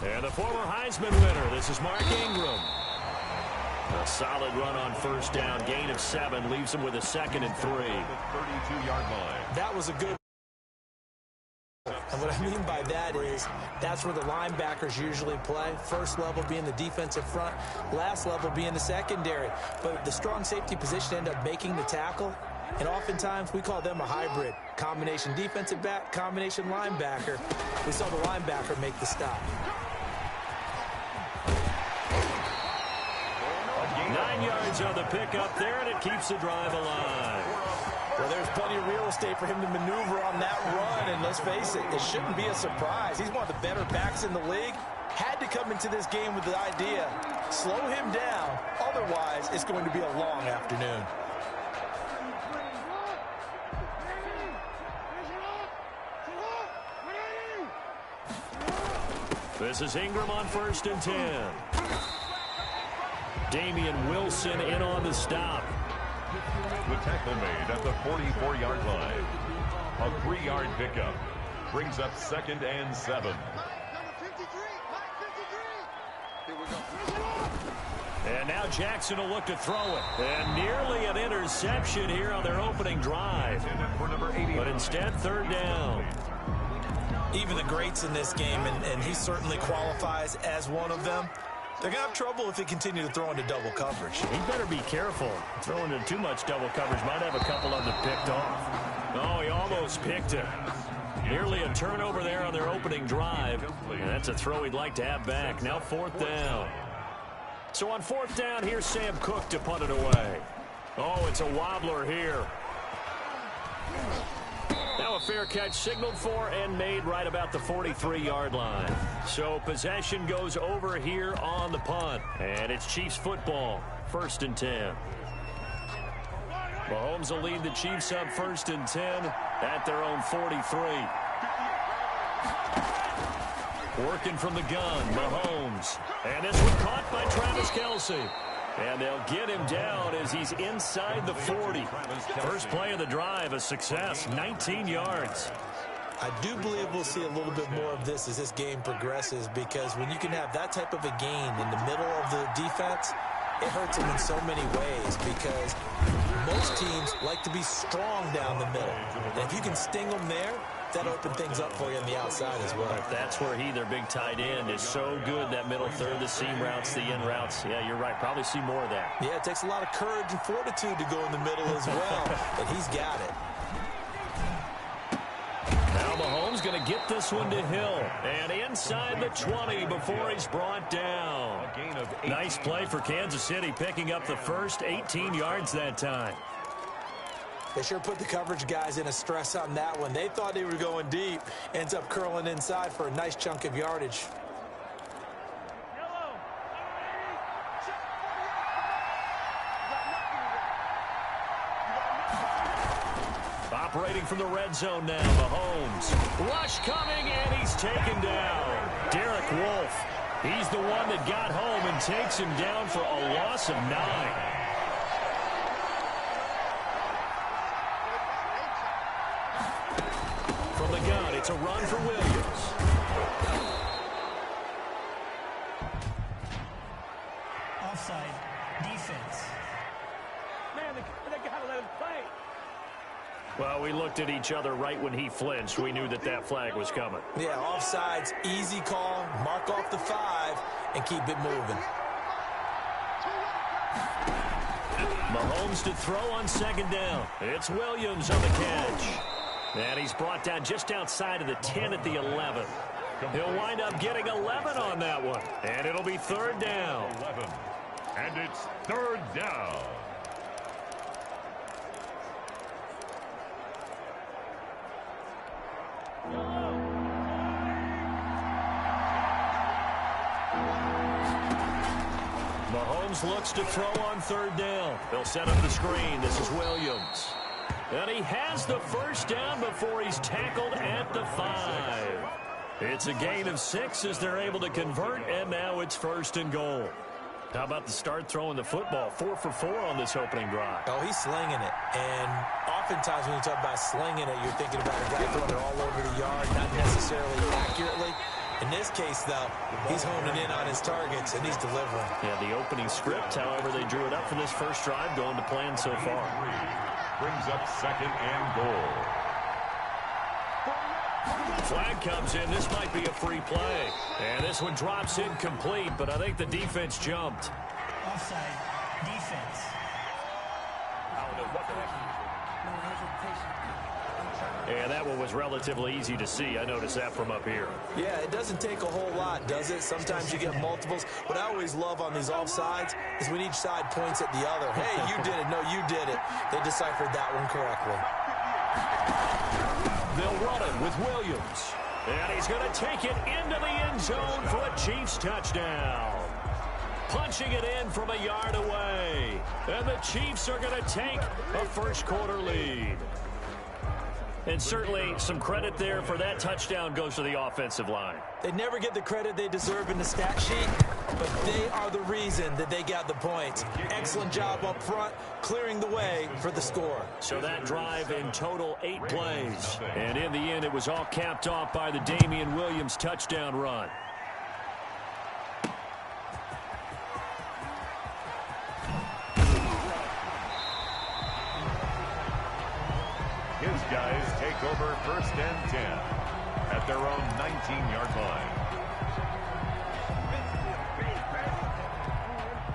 And the former Heisman winner, this is Mark Ingram. A solid run on first down, gain of 7, leaves him with a 2nd and 3. 32-yard line. That was a good. And what I mean by that is that's where the linebackers usually play. First level being the defensive front, last level being the secondary. But the strong safety position ended up making the tackle. And oftentimes we call them a hybrid. Combination defensive back, combination linebacker. We saw the linebacker make the stop. 9 yards on the pickup there, and it keeps the drive alive. Well, there's plenty of real estate for him to maneuver on that run, and let's face it, it shouldn't be a surprise. He's one of the better backs in the league. Had to come into this game with the idea, slow him down, otherwise it's going to be a long afternoon. This is Ingram on 1st and 10. Damian Wilson in on the stop. The tackle made at the 44-yard line. A 3-yard pickup brings up 2nd and 7. And now Jackson will look to throw it. And nearly an interception here on their opening drive. But instead, 3rd down. Even the greats in this game, and he certainly qualifies as one of them, they're going to have trouble if they continue to throw into double coverage. He better be careful. Throwing into too much double coverage might have a couple of them picked off. Oh, he almost picked it. Nearly a turnover there on their opening drive. And that's a throw he'd like to have back. Now 4th down. So on 4th down, here's Sam Cook to punt it away. Oh, it's a wobbler here. Now a fair catch signaled for and made right about the 43-yard line. So possession goes over here on the punt. And it's Chiefs football, 1st and 10. Mahomes will lead the Chiefs up 1st and 10 at their own 43. Working from the gun, Mahomes. And this one caught by Travis Kelce. And they'll get him down as he's inside the 40. First play of the drive, a success, 19 yards. I do believe we'll see a little bit more of this as this game progresses, because when you can have that type of a gain in the middle of the defense, it hurts them in so many ways, because most teams like to be strong down the middle. And if you can sting them there, that open things up for you on the outside as well. That's where their big tight end, is so good, that middle third, the seam routes, the in routes. Yeah, you're right. Probably see more of that. Yeah, it takes a lot of courage and fortitude to go in the middle as well, and he's got it. Now Mahomes going to get this one to Hill. And inside the 20 before he's brought down. Nice play for Kansas City, picking up the first 18 yards that time. They sure put the coverage guys in a stress on that one. They thought they were going deep. Ends up curling inside for a nice chunk of yardage. Operating from the red zone now, Mahomes. Rush coming, and he's taken down. Derek Wolfe. He's the one that got home and takes him down for a loss of 9. From the gun, it's a run for Williams. Offside, defense. Man, they got to let him play. Well, we looked at each other right when he flinched. We knew that that flag was coming. Yeah, offsides, easy call. Mark off the 5 and keep it moving. Mahomes to throw on 2nd down. It's Williams on the catch. And he's brought down just outside of the 10 at the 11. He'll wind up getting 11 on that one. And it'll be 3rd down. 11. And it's 3rd down. Mahomes looks to throw on 3rd down. They'll set up the screen. This is Williams. And he has the first down before he's tackled at the 5. It's a gain of 6 as they're able to convert, and now it's 1st and goal. How about the start throwing the football? 4 for 4 on this opening drive. Oh, he's slinging it. And oftentimes when you talk about slinging it, you're thinking about a guy throwing it all over the yard, not necessarily accurately. In this case, though, he's honing in on his targets, and he's delivering. Yeah, the opening script, however they drew it up for this first drive, going to plan so far. Brings up second and goal. Flag comes in. This might be a free play. And this one drops incomplete, but I think the defense jumped. Offside. Defense. And that one was relatively easy to see. I noticed that from up here. Yeah, it doesn't take a whole lot, does it? Sometimes you get multiples. What I always love on these offsides is when each side points at the other. Hey, you did it. No, you did it. They deciphered that one correctly. They'll run it with Williams. And he's going to take it into the end zone for a Chiefs touchdown. Punching it in from a yard away. And the Chiefs are going to take a first quarter lead. And certainly some credit there for that touchdown goes to the offensive line. They never get the credit they deserve in the stat sheet, but they are the reason that they got the points. Excellent job up front, clearing the way for the score. So that drive in total 8 plays. And in the end, it was all capped off by the Damian Williams touchdown run. His guys take over first and 10 at their own 19-yard line.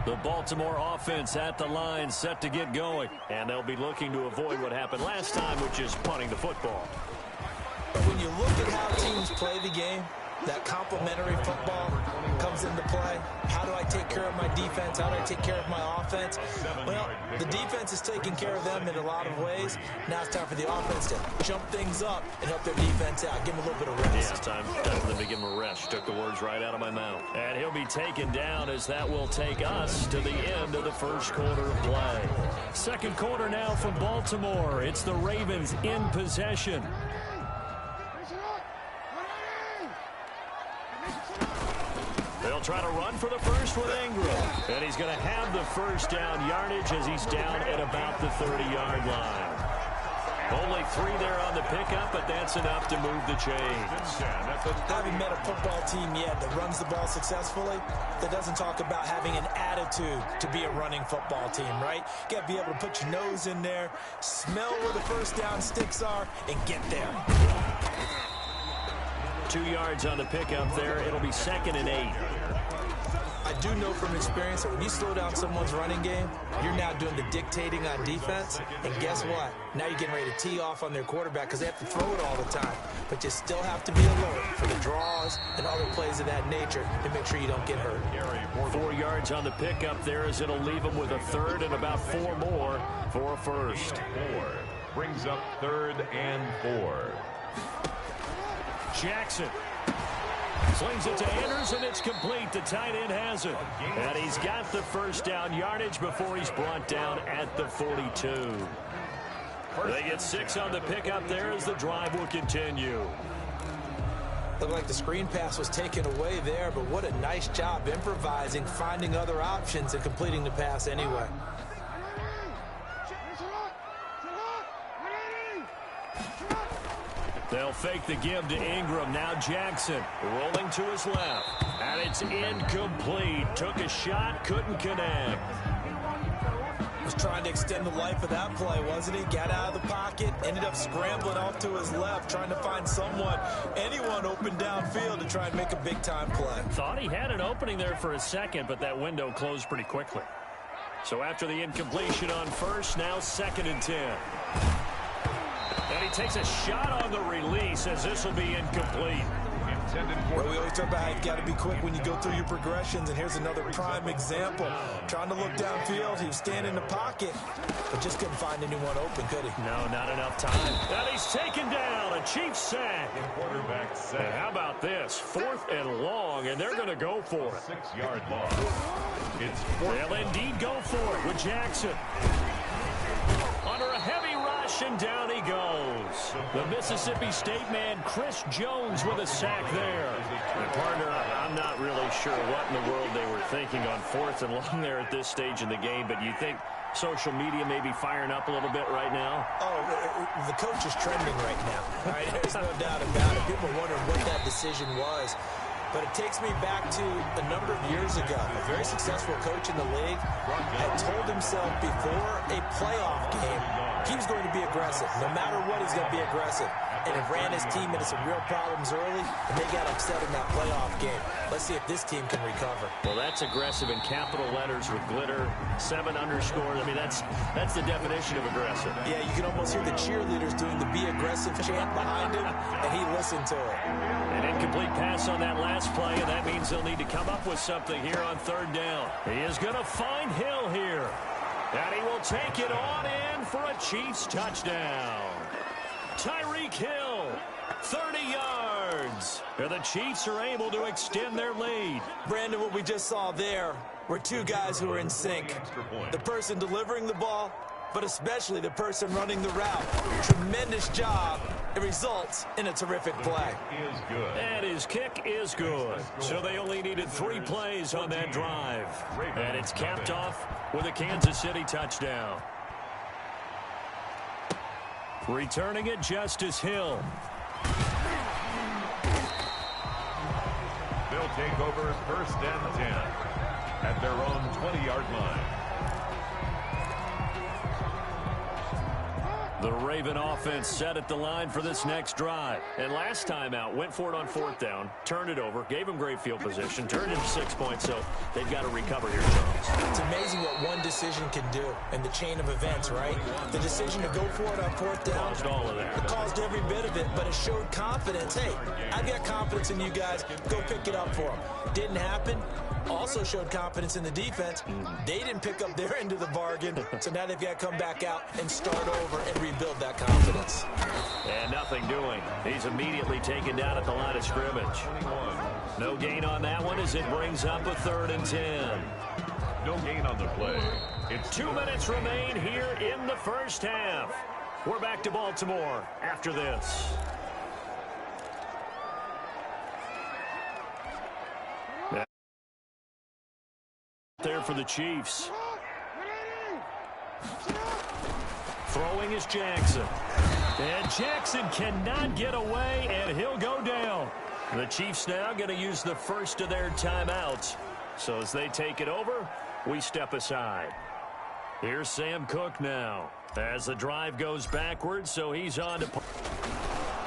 The Baltimore offense at the line, set to get going. And they'll be looking to avoid what happened last time, which is punting the football. But when you look at how teams play the game, that complementary football comes into play. How do I take care of my defense? How do I take care of my offense? Well, the defense is taking care of them in a lot of ways. Now it's time for the offense to jump things up and help their defense out. Give them a little bit of rest. Yeah, time for them to give him a rest. Took the words right out of my mouth. And he'll be taken down as that will take us to the end of the first quarter of play. Second quarter now from Baltimore. It's the Ravens in possession. They'll try to run for the first with Ingram. And he's going to have the first down yardage as he's down at about the 30-yard line. Only 3 there on the pickup, but that's enough to move the chains. Haven't met a football team yet that runs the ball successfully, that doesn't talk about having an attitude to be a running football team, right? You got to be able to put your nose in there, smell where the first down sticks are, and get there. 2 yards on the pickup there. It'll be 2nd and 8. I do know from experience that when you slow down someone's running game, you're now doing the dictating on defense. And guess what? Now you're getting ready to tee off on their quarterback because they have to throw it all the time. But you still have to be alert for the draws and other plays of that nature to make sure you don't get hurt. 4 yards on the pickup there as it'll leave them with a 3rd and about 4 more for a first. 4 brings up 3rd and 4. Jackson slings it to Anders, and it's complete. The tight end has it. And he's got the first down yardage before he's brought down at the 42. They get 6 on the pickup there as the drive will continue. Looked like the screen pass was taken away there, but what a nice job improvising, finding other options, and completing the pass anyway. They'll fake the give to Ingram. Now Jackson rolling to his left. And it's incomplete. Took a shot, couldn't connect. Was trying to extend the life of that play, wasn't he? Got out of the pocket, ended up scrambling off to his left, trying to find anyone open downfield to try and make a big-time play. Thought he had an opening there for a second, but that window closed pretty quickly. So after the incompletion on first, now 2nd and 10. And he takes a shot on the release as this will be incomplete. Well, we always talk about how you've got to be quick when you go through your progressions, and here's another prime example. Trying to look downfield, he was standing in the pocket, but just couldn't find anyone open, could he? No, not enough time. And he's taken down, a Chiefs sack. Quarterback sack. And how about this? 4th and long, and they're going to go for it. 6-yard loss. It's 4th. They'll indeed go for it with Jackson. Under a heavy rush, and down he goes. The Mississippi State man, Chris Jones, with a sack there. And partner, I'm not really sure what in the world they were thinking on 4th and long there at this stage in the game, but you think social media may be firing up a little bit right now? Oh, the coach is trending right now. All right, there's no doubt about it. People are wondering what that decision was. but it takes me back to a number of years ago. A very successful coach in the league had told himself before a playoff game he was going to be aggressive. No matter what, he's going to be aggressive. And it ran his team into some real problems early, and they got upset in that playoff game. Let's see if this team can recover. Well, that's aggressive in capital letters with glitter, 7 underscores. I mean, that's the definition of aggressive. Yeah, you can almost hear the cheerleaders doing the "Be Aggressive" chant behind him, and he listened to it. An incomplete pass on that last play, and that means they'll need to come up with something here on 3rd down. He is going to find Hill here, and he will take it on in for a Chiefs touchdown. Tyreek Hill, 30 yards. And the Chiefs are able to extend their lead. Brandon, what we just saw there were two guys who are in sync. The person delivering the ball, but especially the person running the route. Tremendous job. It results in a terrific play. And his kick is good. So they only needed 3 plays on that drive. And it's capped off with a Kansas City touchdown. Returning it, Justice Hill. They'll take over 1st and 10 at their own 20-yard line. The Raven offense set at the line for this next drive. And last time out, went for it on 4th down, turned it over, gave them great field position, turned into 6 points, so they've got to recover here, Charles. It's amazing what one decision can do in the chain of events, right? The decision to go for it on 4th down. Caused all of that. It caused every bit of it, but it showed confidence. Hey, I've got confidence in you guys. Go pick it up for them. Didn't happen. Also showed confidence in the defense. They didn't pick up their end of the bargain, so now they've got to come back out and start over and rebuild that confidence. And nothing doing. He's immediately taken down at the line of scrimmage. No gain on that one as it brings up a 3rd and 10. No gain on the play. It's 2 minutes remain here in the 1st half. We're back to Baltimore after this. There for the Chiefs. Throwing is Jackson. And Jackson cannot get away, and he'll go down. The Chiefs now going to use the first of their timeouts. So as they take it over, we step aside. Here's Sam Cook now. As the drive goes backwards, so he's on to...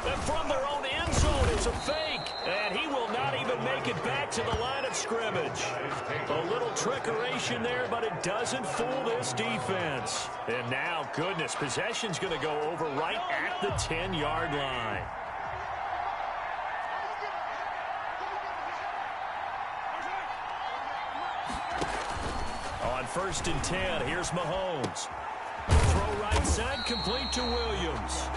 And from their own end zone, it's a fake. And he will not even make it back to the line of scrimmage. A little trickeration there, but it doesn't fool this defense. And now, goodness, possession's going to go over right at the 10-yard line. On 1st and 10, here's Mahomes. Throw right side, complete to Williams.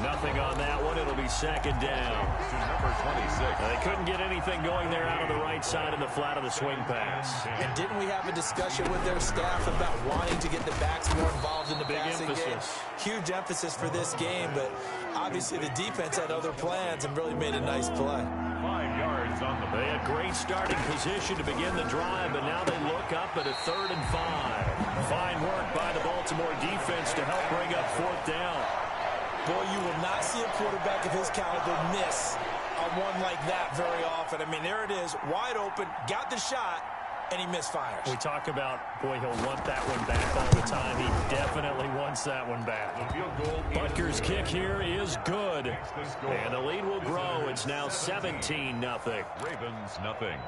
Nothing on that one. It'll be 2nd down. To number 26. They couldn't get anything going there out of the right side in the flat of the swing pass. And didn't we have a discussion with their staff about wanting to get the backs more involved in the passing game? Huge emphasis for this game, but obviously the defense had other plans and really made a nice play. 5 yards on the play. They had great starting position to begin the drive, but now they look up at a 3rd and 5. Fine work by the Baltimore defense to help bring up 4th down. Boy, you will not see a quarterback of his caliber miss on one like that very often. I mean, there it is, wide open, got the shot, and he misfires. We talk about, boy, he'll want that one back all the time. He definitely wants that one back. Butker's kick here is good. And the lead will grow. It's now 17-0. Ravens, nothing.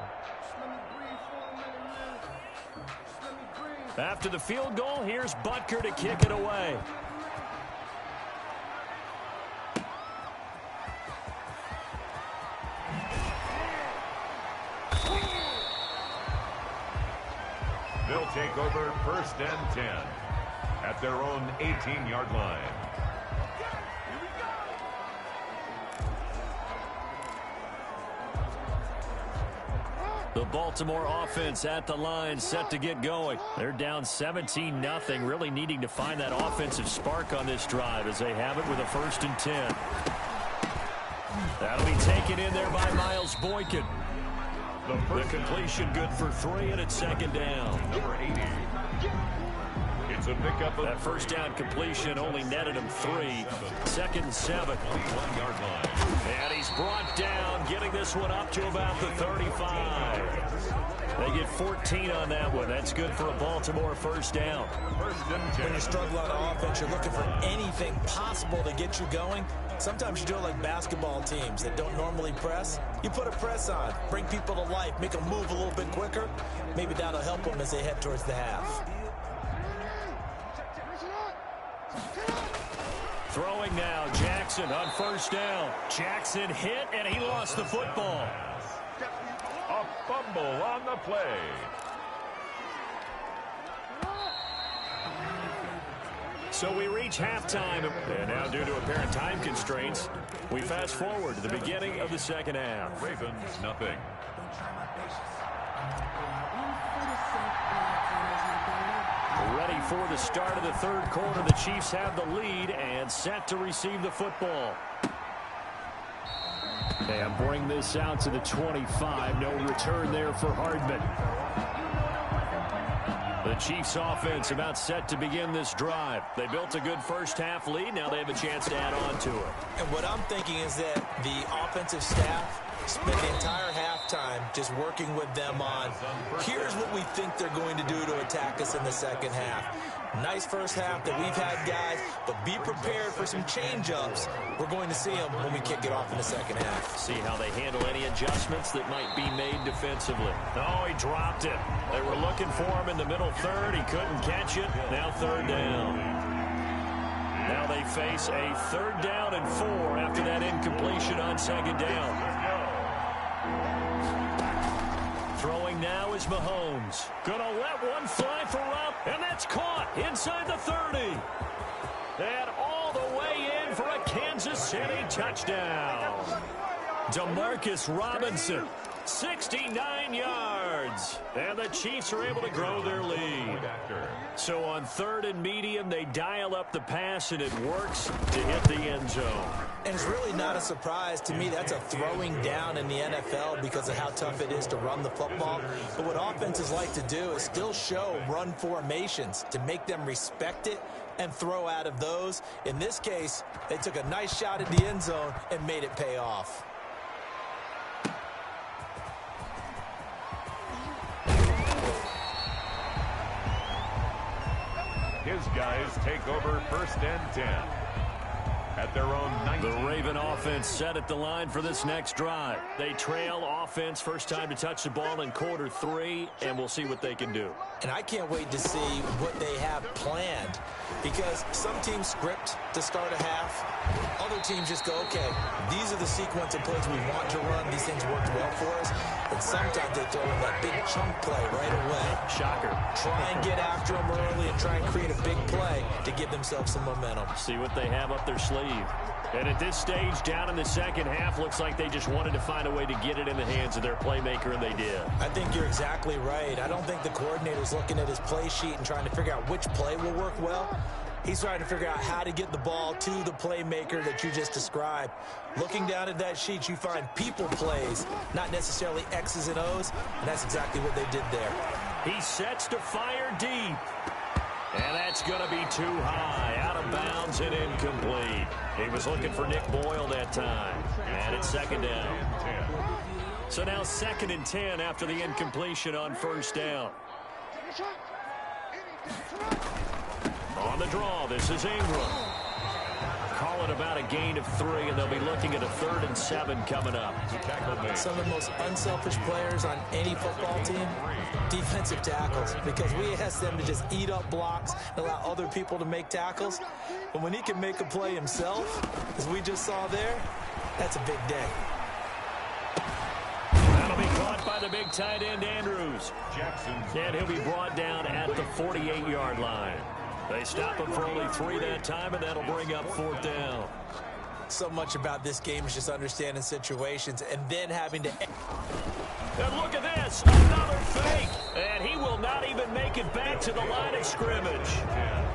After the field goal, here's Butker to kick it away. They'll take over 1st and 10 at their own 18-yard line. The Baltimore offense at the line, set to get going. They're down 17-0, really needing to find that offensive spark on this drive as they have it with a 1st and 10. That'll be taken in there by Miles Boykin. The completion good for 3, and it's 2nd down. Number 80. It's It's a pickup of that first down completion only netted him 3. 2nd and 7. 21-yard line. And he's brought down, getting this one up to about the 35. They get 14 on that one. That's good for a Baltimore first down. When you struggle on offense, you're looking for anything possible to get you going. Sometimes you do it like basketball teams that don't normally press. You put a press on, bring people to life, make them move a little bit quicker. Maybe that'll help them as they head towards the half. Throwing now, Jackson on first down. Jackson hit, and he lost the football. A fumble on the play. So we reach halftime, and now due to apparent time constraints, we fast forward to the beginning of the second half. Ravens, nothing. Ready for the start of the third quarter. The Chiefs have the lead and set to receive the football. And bring this out to the 25. No return there for Hardman. The Chiefs offense about set to begin this drive. They built a good first half lead. Now they have a chance to add on to it. And what I'm thinking is that the offensive staff spent the entire halftime just working with them on, here's what we think they're going to do to attack us in the second half. Nice first half that we've had, guys, but be prepared for some change-ups. We're going to see them when we kick it off in the second half. See how they handle any adjustments that might be made defensively. Oh, he dropped it. They were looking for him in the middle third. He couldn't catch it. Now third down. Now they face a 3rd down and 4 after that incompletion on 2nd down. Throwing now is Mahomes. Gonna let one fly for Rupp, and that's caught inside the 30. And all the way in for a Kansas City touchdown. Demarcus Robinson, 69 yards. And the Chiefs are able to grow their lead. So on 3rd and medium, they dial up the pass, and it works to hit the end zone. And it's really not a surprise to me. That's a throwing down in the NFL because of how tough it is to run the football. But what offenses like to do is still show run formations to make them respect it and throw out of those. In this case, they took a nice shot at the end zone and made it pay off. His guys take over 1st and 10. At their own 19. The Raven offense set at the line for this next drive. They trail offense, first time to touch the ball in quarter 3, and we'll see what they can do. And I can't wait to see what they have planned, because some teams script to start a half. Other teams just go, okay, these are the sequence of plays we want to run. These things worked well for us. And sometimes they throw in that big chunk play right away. Shocker. Try and get after them early and try and create a big play to give themselves some momentum. See what they have up their sleeve. And at this stage, down in the second half, looks like they just wanted to find a way to get it in the hands of their playmaker, and they did. I think you're exactly right. I don't think the coordinator's looking at his play sheet and trying to figure out which play will work well. He's trying to figure out how to get the ball to the playmaker that you just described. Looking down at that sheet, you find people plays, not necessarily X's and O's, and that's exactly what they did there. He sets to fire deep. And that's going to be too high, out of bounds and incomplete. He was looking for Nick Boyle that time. And it's 2nd down. So now 2nd and 10 after the incompletion on 1st down. On the draw, this is Ingram. Call it about a gain of 3, and they'll be looking at a 3rd and 7 coming up. Some of the most unselfish players on any football team, defensive tackles, because we ask them to just eat up blocks and allow other people to make tackles. But when he can make a play himself, as we just saw there, that's a big day. That'll be caught by the big tight end, Andrews. And he'll be brought down at the 48-yard line. They stop him for only 3 that time, and that'll bring up 4th down. So much about this game is just understanding situations and then having to... And look at this, another fake. And he will not even make it back to the line of scrimmage.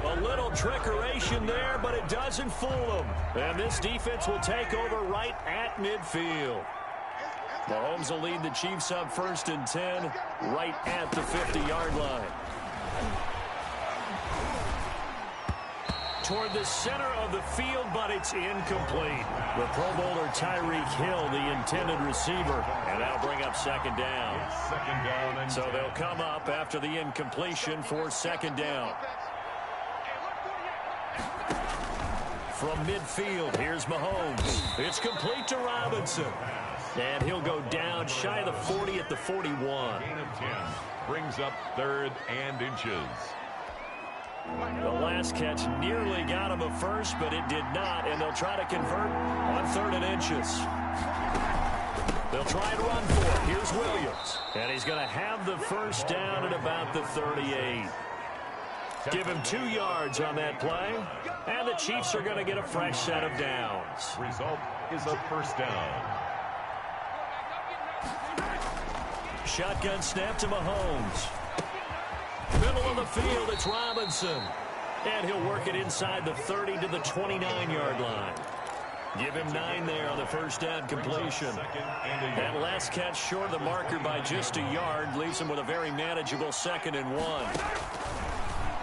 A little trickeration there, but it doesn't fool him. And this defense will take over right at midfield. Mahomes will lead the Chiefs up 1st and 10, right at the 50-yard line. toward the center of the field, but it's incomplete. The Pro Bowler Tyreek Hill, the intended receiver, and that'll bring up second down. Second down and so they'll come up after the incompletion for second down. From midfield, here's Mahomes. It's complete to Robinson. And he'll go down shy of the 40 at the 41. Gain of 10 brings up 3rd and inches. The last catch nearly got him a first, but it did not, and they'll try to convert on 3rd and inches. They'll try and run for it. Here's Williams. And he's going to have the first down at about the 38. Give him 2 yards on that play, and the Chiefs are going to get a fresh set of downs. Result is a first down. Shotgun snap to Mahomes. Middle of the field, it's Robinson. And he'll work it inside the 30 to the 29-yard line. Give him 9 there on the first down completion. That last catch short of the marker by just a yard leaves him with a very manageable 2nd and 1.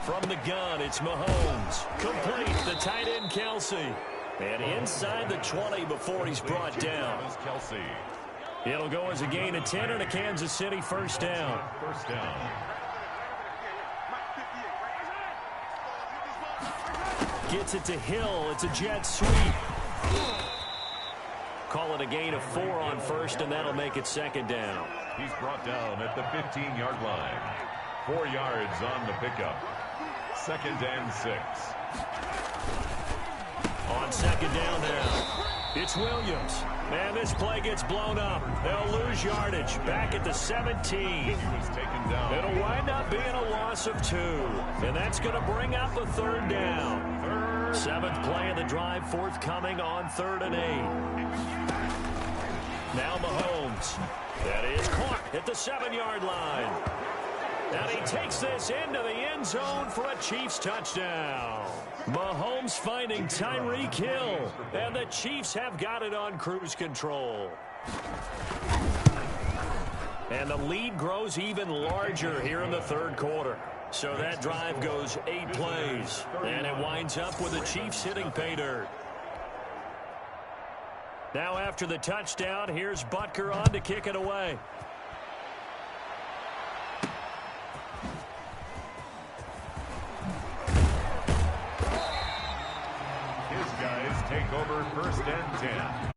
From the gun, it's Mahomes. Complete, the tight end, Kelsey. And inside the 20 before he's brought down. Kelsey. It'll go as a gain of 10 and a Kansas City first down. First down. Gets it to Hill. It's a jet sweep. Call it a gain of 4 on first, and that'll make it second down. He's brought down at the 15-yard line. 4 yards on the pickup. 2nd and 6. On second down now, it's Williams. Man, this play gets blown up. They'll lose yardage. Back at the 17. He was taken down. It'll wind up being a loss of 2. And that's going to bring up a 3rd down. 7th play of the drive, forthcoming on 3rd and 8. Now Mahomes. That is caught at the 7-yard line. And he takes this into the end zone for a Chiefs touchdown. Mahomes finding Tyreek Hill. And the Chiefs have got it on cruise control. And the lead grows even larger here in the 3rd quarter. So that drive goes 8 plays. And it winds up with the Chiefs hitting pay dirt. Now after the touchdown, here's Butker on to kick it away. His guys take over 1st and 10.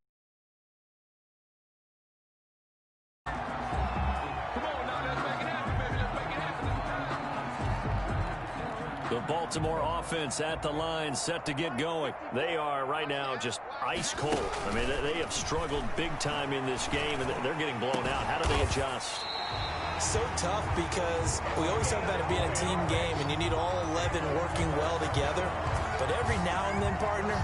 The Baltimore offense at the line, set to get going. They are right now just ice cold. I mean, they have struggled big time in this game, and they're getting blown out. How do they adjust? So tough because we always talk about it being a team game, and you need all 11 working well together. But every now and then, partner,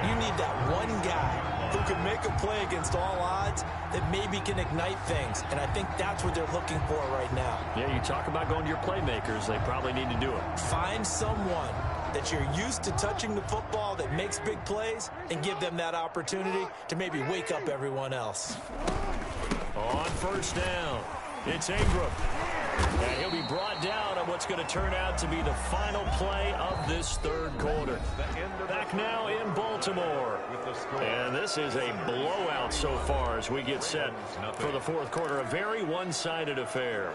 you need that one guy who can make a play against all odds that maybe can ignite things. And I think that's what they're looking for right now. Yeah, you talk about going to your playmakers. They probably need to do it. Find someone that you're used to touching the football that makes big plays and give them that opportunity to maybe wake up everyone else. On first down, it's Ingram. And he'll be brought down on what's going to turn out to be the final play of this 3rd quarter. Back now in Baltimore. And this is a blowout so far as we get set for the 4th quarter. A very one-sided affair.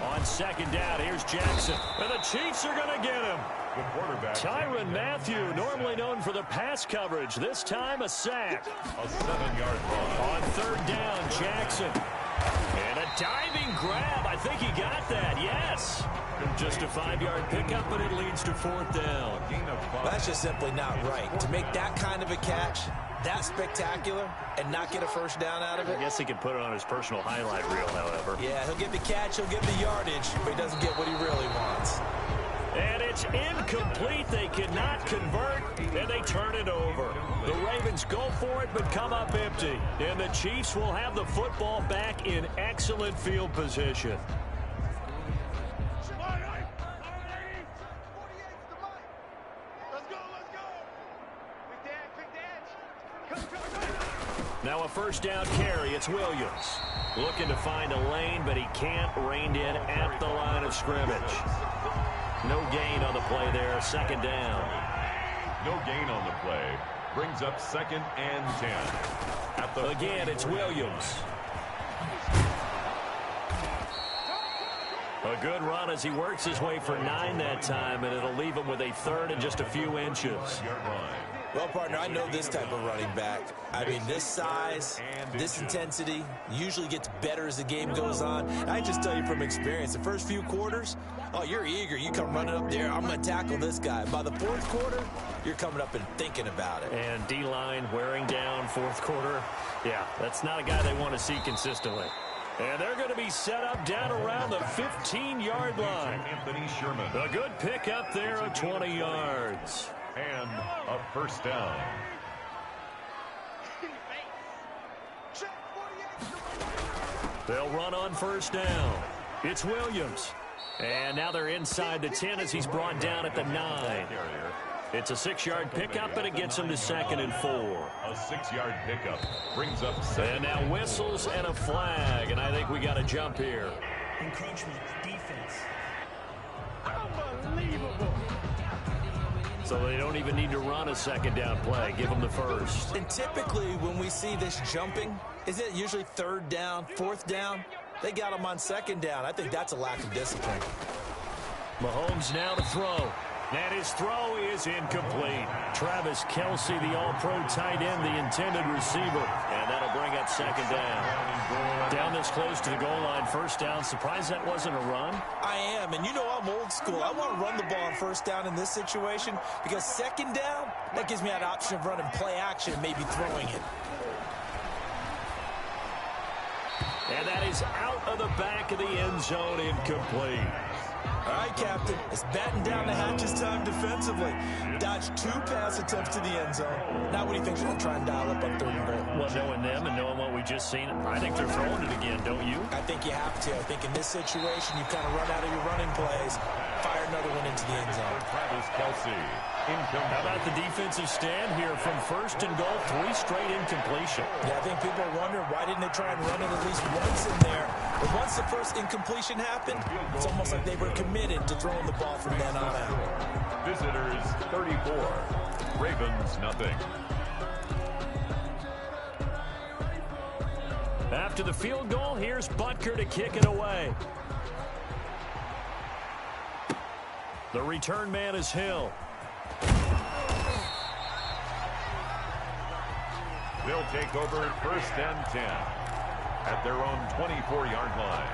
On second down, here's Jackson. And the Chiefs are going to get him. The quarterback. Tyrann Mathieu, normally known for the pass coverage. This time a sack. A 7-yard loss. On 3rd down, Jackson. And a diving grab. I think he got that. Yes. Just a 5-yard pickup, but it leads to 4th down. That's just simply not right. To make that kind of a catch, that spectacular, and not get a first down out of it. I guess he could put it on his personal highlight reel, however. Yeah, he'll get the catch, he'll get the yardage, but he doesn't get what he really wants. And it's incomplete. They cannot convert, and they turn it over. The Ravens go for it, but come up empty. And the Chiefs will have the football back in excellent field position. Now a first down carry. It's Williams. Looking to find a lane, but he can't. Reined in at the line of scrimmage. No gain on the play there. Second down. No gain on the play. Brings up 2nd and 10. Again, it's Williams. A good run as he works his way for 9 that time, and it'll leave him with a 3rd and just a few inches. Well, partner, I know this type of running back. I mean, this size, this intensity usually gets better as the game goes on. I just tell you from experience, the first few quarters, oh, you're eager. You come running up there, I'm going to tackle this guy. By the 4th quarter, you're coming up and thinking about it. And D-line wearing down 4th quarter. Yeah, that's not a guy they want to see consistently. And they're going to be set up down around the 15-yard line. Anthony Sherman. A good pick up there of 20 yards. And a first down. They'll run on first down. It's Williams. And now they're inside the 10 as he's brought down at the 9. It's a 6-yard pickup, and it gets him to 2nd and 4. A 6-yard pickup brings up 7. And now whistles and a flag, and I think we got a jump here. Encroachment, defense. Unbelievable. So they don't even need to run a 2nd down play. Give them the first. And typically when we see this jumping, is it usually 3rd down, 4th down? They got him on 2nd down. I think that's a lack of discipline. Mahomes now to throw. And his throw is incomplete. Travis Kelce, the all-pro tight end, the intended receiver. And that'll bring up 2nd down. Down this close to the goal line, first down. Surprised that wasn't a run? I am, and you know I'm old school. I want to run the ball on first down in this situation because 2nd down, that gives me that option of running play action and maybe throwing it. And that is out of the back of the end zone, incomplete. All right, Captain, it's batten down the hatches time defensively. Dodged 2 pass attempts to the end zone. Now what do you think? Should I try and dial up on 3rd and goal? Well, knowing them and knowing what we just seen, I think they're throwing it again, don't you? I think you have to. I think in this situation, you kind of run out of your running plays, fire another one into the end zone. Travis Kelce. How about the defensive stand here from 1st and goal, 3 straight incompletion? Yeah, I think people are wondering why didn't they try and run it at least once in there. But once the first incompletion happened, it's almost like they were committed to throwing the ball from then on out. Visitors 34, Ravens nothing. After the field goal, here's Butker to kick it away. The return man is Hill. They'll take over 1st and 10 at their own 24-yard line.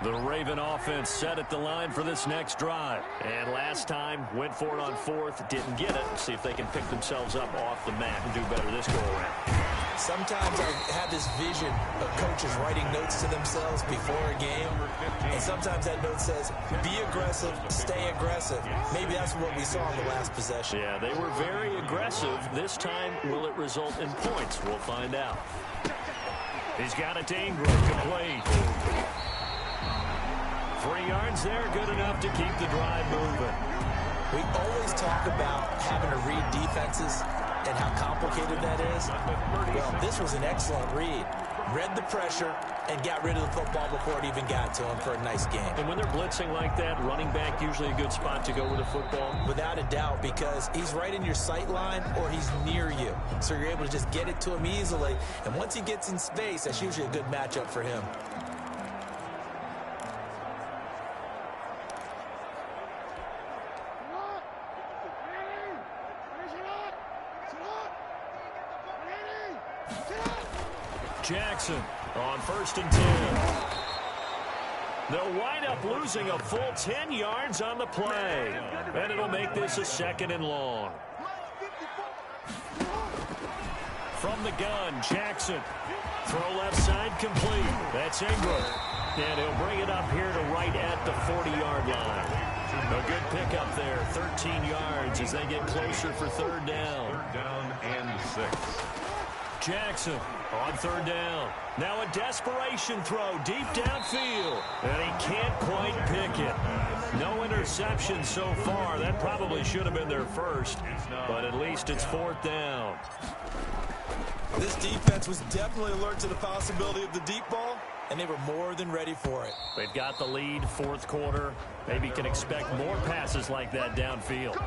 The Raven offense set at the line for this next drive. And last time, went for it on 4th, didn't get it. See if they can pick themselves up off the mat and do better this go-around. Sometimes I have this vision of coaches writing notes to themselves before a game. And sometimes that note says, be aggressive, stay aggressive. Maybe that's what we saw in the last possession. Yeah, they were very aggressive. This time, will it result in points? We'll find out. He's got it to Ingram, complete. 3 yards there, good enough to keep the drive moving. We always talk about having to read defenses and how complicated that is. Well, this was an excellent read. Read the pressure and got rid of the football before it even got to him for a nice game. And when they're blitzing like that, running back usually a good spot to go with the football? Without a doubt, because he's right in your sight line or he's near you. So you're able to just get it to him easily. And once he gets in space, that's usually a good matchup for him. Jackson on 1st and 10. They'll wind up losing a full 10 yards on the play. And it'll make this a 2nd and long. From the gun, Jackson. Throw left side complete. That's Ingram. And he'll bring it up here to right at the 40-yard line. A good pickup there, 13 yards as they get closer for 3rd down. 3rd down and 6. Jackson on 3rd down. Now a desperation throw deep downfield. And he can't quite pick it. No interception so far. That probably should have been their first. But at least it's 4th down. This defense was definitely alert to the possibility of the deep ball, and they were more than ready for it. They've got the lead, fourth quarter. Maybe can expect more passes like that downfield.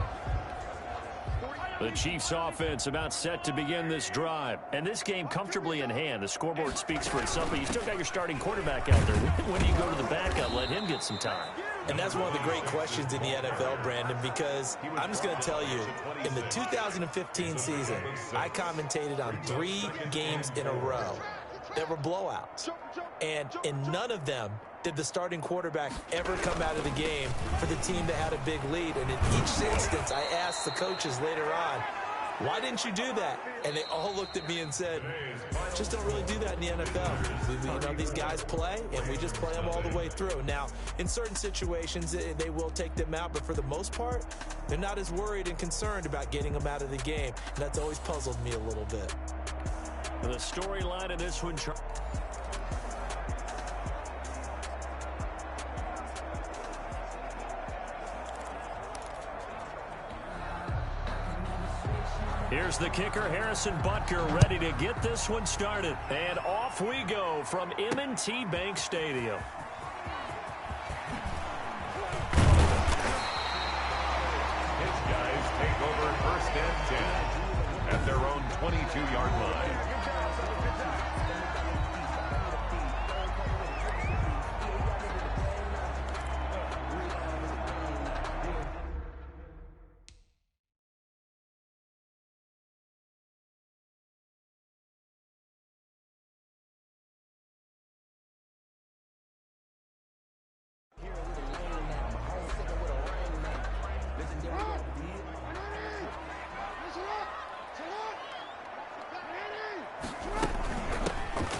The Chiefs offense about set to begin this drive. And this game comfortably in hand. The scoreboard speaks for itself, but you still got your starting quarterback out there. When do you go to the backup? Let him get some time. And that's one of the great questions in the NFL, Brandon, because I'm just going to tell you, in the 2015 season, I commentated on 3 games in a row that were blowouts. And in none of them did the starting quarterback ever come out of the game for the team that had a big lead. And in each instance, I asked the coaches later on, why didn't you do that? And they all looked at me and said, just don't really do that in the NFL. These guys play, and we just play them all the way through. Now, in certain situations, they will take them out, but for the most part, they're not as worried and concerned about getting them out of the game. And that's always puzzled me a little bit. The storyline in this one, here's the kicker, Harrison Butker, ready to get this one started. And off we go from M&T Bank Stadium. His guys take over first and 10 at their own 22-yard line.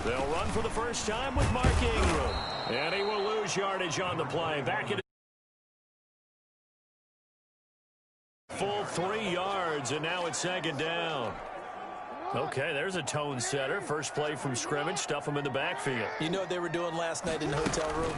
They'll run for the first time with Mark Ingram. And he will lose yardage on the play. Back at full 3 yards, and now it's second down. Okay, there's a tone setter. First play from scrimmage. Stuff them in the backfield. You know what they were doing last night in the hotel room?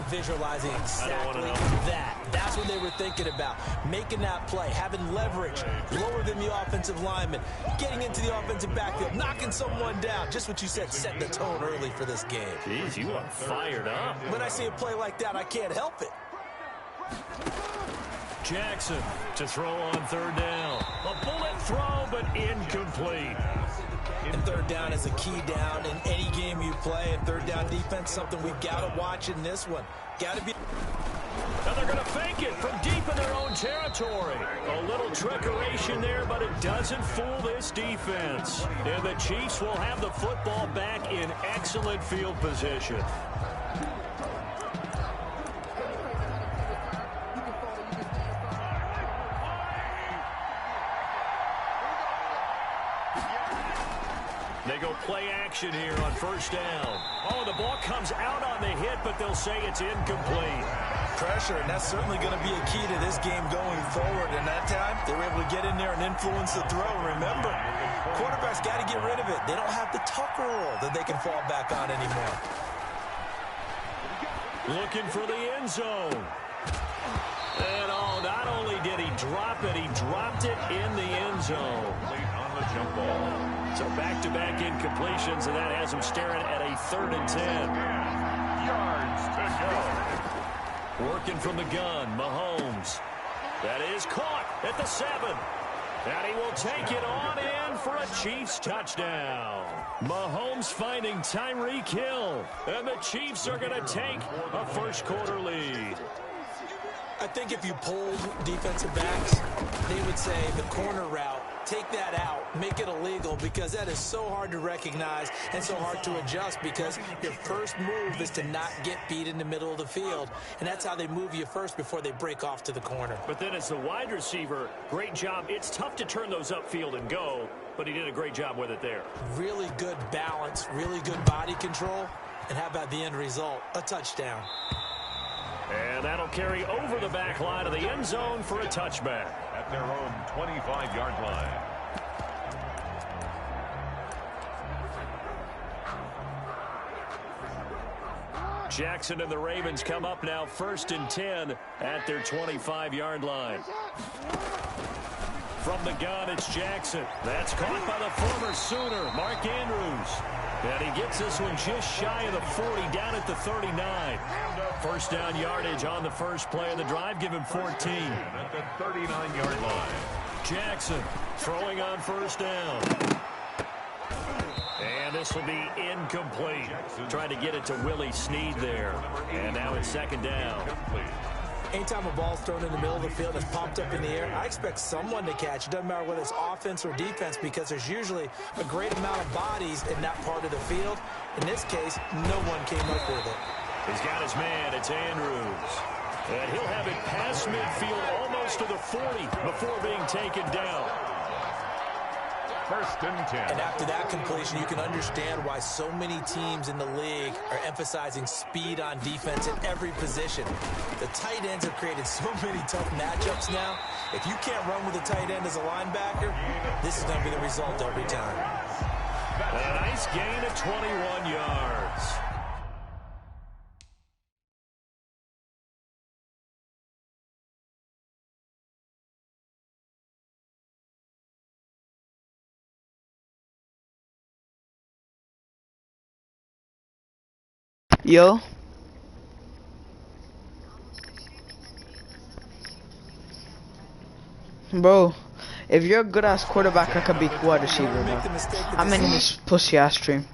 Visualizing exactly that. That's what they were thinking about. Making that play, having leverage, lower than the offensive lineman, getting into the offensive backfield, knocking someone down. Just what you said, setting the tone early for this game. Jeez, you are fired up. When I see a play like that, I can't help it. Jackson to throw on third down. A bullet throw, but incomplete. And third down is a key down in any game you play. And third down defense, something we've got to watch in this one. Got to be. Now they're going to fake it from deep in their own territory. A little trickeration there, but it doesn't fool this defense. And the Chiefs will have the football back in excellent field position. They go play action here on first down. Oh, the ball comes out on the hit, but they'll say it's incomplete. Pressure, and that's certainly going to be a key to this game going forward. And that time, they were able to get in there and influence the throw. Remember, quarterbacks got to get rid of it. They don't have the Tucker rule that they can fall back on anymore. Looking for the end zone. And not only did he drop it, he dropped it in the end zone. Late on the jump ball. So back-to-back incompletions, and that has him staring at a 3rd and 10. Yards to go. Working from the gun, Mahomes. That is caught at the 7. And he will take it on in for a Chiefs touchdown. Mahomes finding Tyreek Hill. And the Chiefs are going to take a first-quarter lead. I think if you polled defensive backs, they would say the corner route, take that out, make it illegal, because that is so hard to recognize and so hard to adjust, because your first move is to not get beat in the middle of the field, and that's how they move you first before they break off to the corner. But then as the wide receiver, great job. It's tough to turn those upfield and go, but he did a great job with it there. Really good balance, really good body control, and how about the end result? A touchdown. And that'll carry over the back line of the end zone for a touchback. At their own 25-yard line. Jackson and the Ravens come up now 1st and 10 at their 25-yard line. from the gun, it's Jackson. That's caught by the former Sooner, Mark Andrews. And he gets this one just shy of the 40, down at the 39. First down yardage on the first play of the drive. Give him 14. At the 39-yard line. Jackson throwing on first down. And this will be incomplete. Trying to get it to Willie Snead there. And now it's second down. Anytime a ball's thrown in the middle of the field and it's popped up in the air, I expect someone to catch. It doesn't matter whether it's offense or defense, because there's usually a great amount of bodies in that part of the field. In this case, no one came up with it. He's got his man. It's Andrews. And he'll have it past midfield almost to the 40 before being taken down. First and 10. And after that completion, you can understand why so many teams in the league are emphasizing speed on defense at every position. The tight ends have created so many tough matchups now. If you can't run with a tight end as a linebacker, this is going to be the result every time. A nice gain of 21 yards. Yo. Bro, if you're a good ass quarterback, I could be wide receiver, bro. I'm in this pussy ass stream.